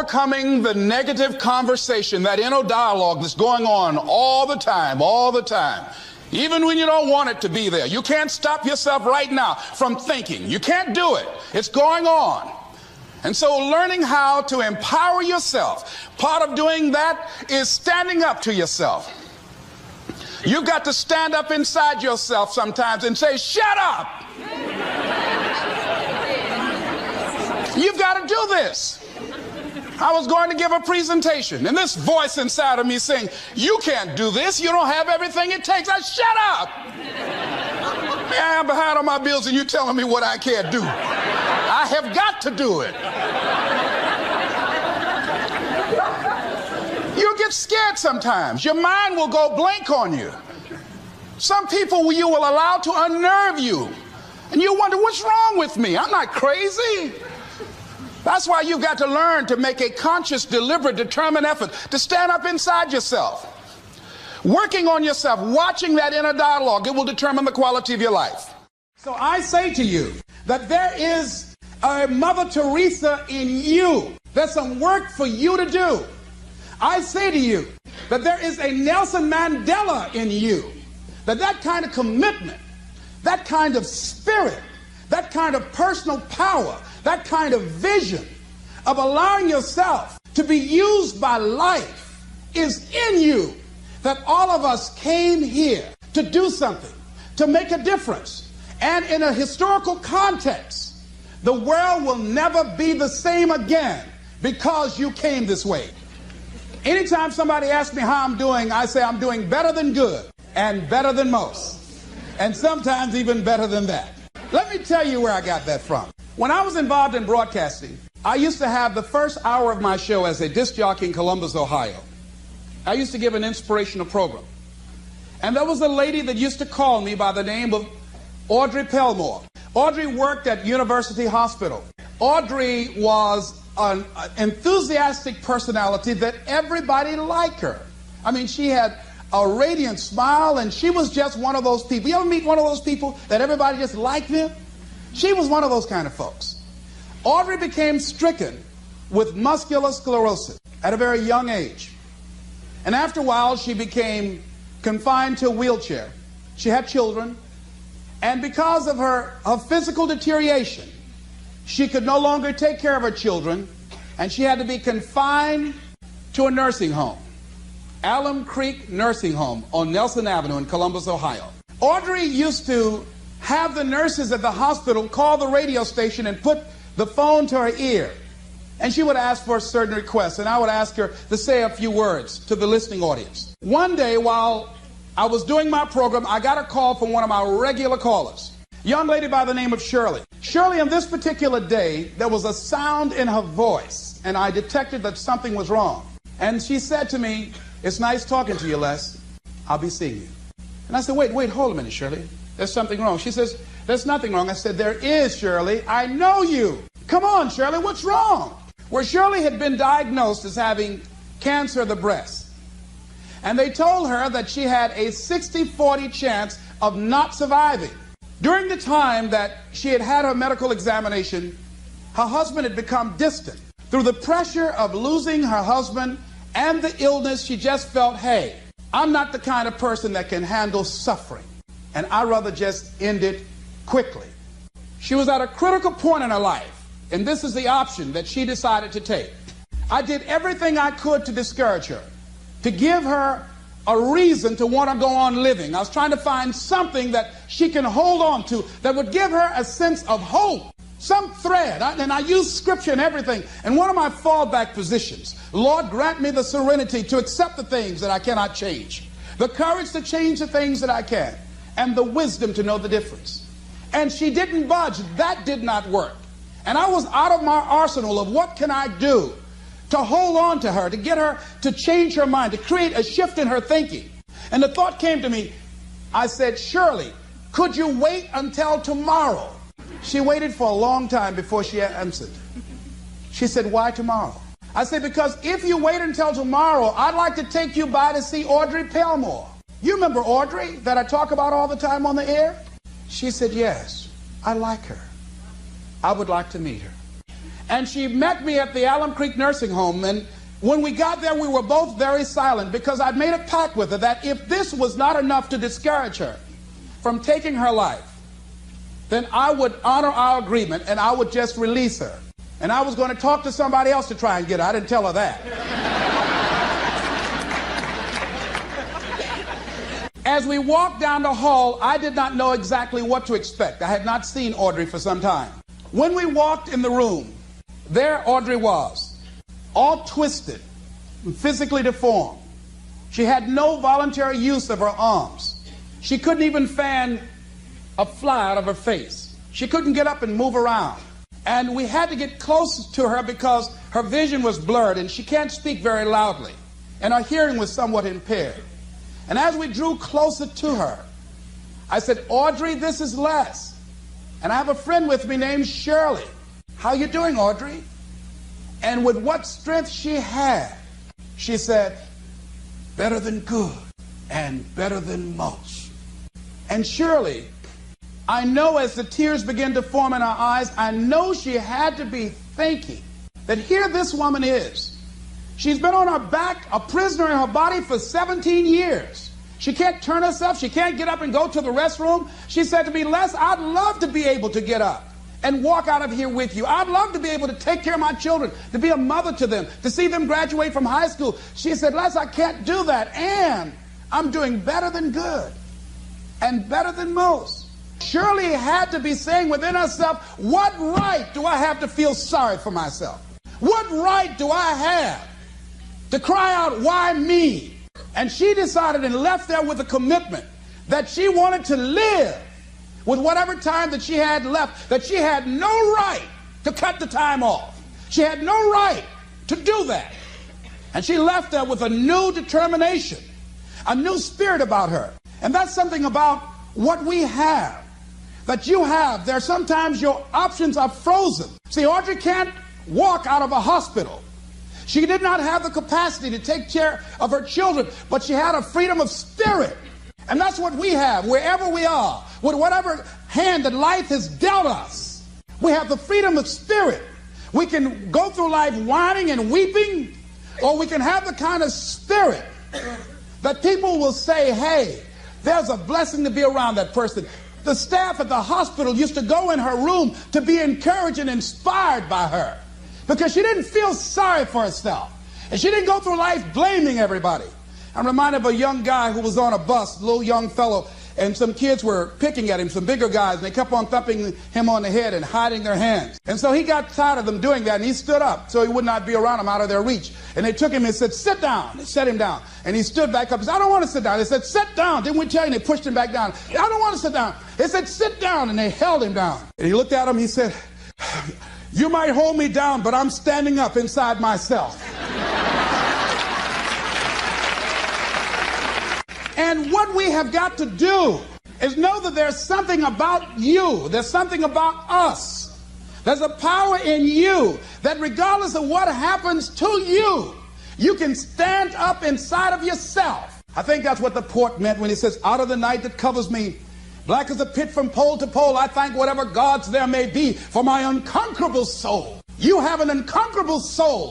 overcoming the negative conversation, that inner dialogue that's going on all the time, even when you don't want it to be there. You can't stop yourself right now from thinking. You can't do it. It's going on. And so learning how to empower yourself, part of doing that is standing up to yourself. You've got to stand up inside yourself sometimes and say, shut up. You've got to do this. I was going to give a presentation, and this voice inside of me saying, you can't do this. You don't have everything it takes. Shut up. I'm behind on my bills, and you're telling me what I can't do. I have got to do it. You get scared sometimes. Your mind will go blank on you. Some people you will allow to unnerve you. And you wonder, what's wrong with me? I'm not crazy. That's why you've got to learn to make a conscious, deliberate, determined effort to stand up inside yourself. Working on yourself, watching that inner dialogue, it will determine the quality of your life. So I say to you that there is a Mother Teresa in you. There's some work for you to do. I say to you that there is a Nelson Mandela in you, that kind of commitment, that kind of spirit, that kind of personal power, that kind of vision of allowing yourself to be used by life is in you, that all of us came here to do something, to make a difference. And in a historical context, the world will never be the same again because you came this way. Anytime somebody asks me how I'm doing, I say I'm doing better than good and better than most, and sometimes even better than that. Let me tell you where I got that from. When I was involved in broadcasting, I used to have the first hour of my show as a disc jockey in Columbus, Ohio. I used to give an inspirational program. And there was a lady that used to call me by the name of Audrey Pelmore. Audrey worked at University Hospital. Audrey was an enthusiastic personality that everybody liked her. I mean, she had a radiant smile, and she was just one of those people. You ever meet one of those people that everybody just liked them? She was one of those kind of folks. Audrey became stricken with muscular sclerosis at a very young age. And after a while, she became confined to a wheelchair. She had children. And because of her physical deterioration, she could no longer take care of her children, and she had to be confined to a nursing home, Alum Creek Nursing Home on Nelson Avenue in Columbus, Ohio. Audrey used to have the nurses at the hospital call the radio station and put the phone to her ear. And she would ask for a certain request, and I would ask her to say a few words to the listening audience. One day, while I was doing my program, I got a call from one of my regular callers, a young lady by the name of Shirley. Shirley, on this particular day, there was a sound in her voice, and I detected that something was wrong. And she said to me, "It's nice talking to you, Les. I'll be seeing you." And I said, wait, hold a minute, Shirley. There's something wrong. She says, "There's nothing wrong." I said, "There is, Shirley. I know you. Come on, Shirley, what's wrong?" Well, Shirley had been diagnosed as having cancer of the breast. And they told her that she had a 60-40 chance of not surviving. During the time that she had had her medical examination, her husband had become distant. Through the pressure of losing her husband and the illness, she just felt, hey, I'm not the kind of person that can handle suffering, and I'd rather just end it quickly. She was at a critical point in her life, and this is the option that she decided to take. I did everything I could to discourage her, to give her a reason to want to go on living. I was trying to find something that she can hold on to that would give her a sense of hope, some thread. And I used scripture and everything. And one of my fallback positions, Lord, grant me the serenity to accept the things that I cannot change, the courage to change the things that I can, and the wisdom to know the difference. And she didn't budge. That did not work. And I was out of my arsenal of what can I do to hold on to her, to get her to change her mind, to create a shift in her thinking. And the thought came to me. I said, "Shirley, could you wait until tomorrow?" She waited for a long time before she answered. She said, "Why tomorrow?" I said, "Because if you wait until tomorrow, I'd like to take you by to see Audrey Pelmore. You remember Audrey that I talk about all the time on the air?" She said, "Yes, I like her. I would like to meet her." And she met me at the Alum Creek Nursing Home. And when we got there, we were both very silent because I'd made a pact with her that if this was not enough to discourage her from taking her life, then I would honor our agreement and I would just release her. And I was going to talk to somebody else to try and get her. I didn't tell her that. As we walked down the hall, I did not know exactly what to expect. I had not seen Audrey for some time. When we walked in the room, there Audrey was, all twisted and physically deformed. She had no voluntary use of her arms. She couldn't even fan a fly out of her face. She couldn't get up and move around. And we had to get close to her because her vision was blurred and she can't speak very loudly. And her hearing was somewhat impaired. And as we drew closer to her, I said, Audrey, this is Les. And I have a friend with me named Shirley. How you doing, Audrey? And with what strength she had, she said, better than good and better than most. And Shirley, I know as the tears began to form in her eyes, I know she had to be thinking that here this woman is. She's been on her back, a prisoner in her body for 17 years. She can't turn herself. She can't get up and go to the restroom. She said to me, Les, I'd love to be able to get up and walk out of here with you. I'd love to be able to take care of my children, to be a mother to them, to see them graduate from high school. She said, Les, I can't do that. And I'm doing better than good and better than most. Shirley had to be saying within herself, what right do I have to feel sorry for myself? What right do I have to cry out, why me? And she decided and left there with a commitment that she wanted to live with whatever time that she had left, that she had no right to cut the time off. She had no right to do that. And she left there with a new determination, a new spirit about her. And that's something about what we have, that you have. There sometimes your options are frozen. See, Audrey can't walk out of a hospital. She did not have the capacity to take care of her children, but she had a freedom of spirit. And that's what we have wherever we are, with whatever hand that life has dealt us. We have the freedom of spirit. We can go through life whining and weeping, or we can have the kind of spirit that people will say, hey, there's a blessing to be around that person. The staff at the hospital used to go in her room to be encouraged and inspired by her, because she didn't feel sorry for herself. And she didn't go through life blaming everybody. I'm reminded of a young guy who was on a bus, a little young fellow, and some kids were picking at him, some bigger guys, and they kept on thumping him on the head and hiding their hands. And so he got tired of them doing that, and he stood up so he would not be around them, out of their reach. And they took him and said, sit down. They set him down. And he stood back up. He said, I don't want to sit down. They said, sit down. Didn't we tell you? And they pushed him back down. I don't want to sit down. They said, sit down. And they held him down. And he looked at him. He said, you might hold me down, but I'm standing up inside myself. And what we have got to do is know that there's something about you. There's something about us. There's a power in you that regardless of what happens to you, you can stand up inside of yourself. I think that's what the poet meant when he says, out of the night that covers me, black as a pit from pole to pole, I thank whatever gods there may be for my unconquerable soul. You have an unconquerable soul.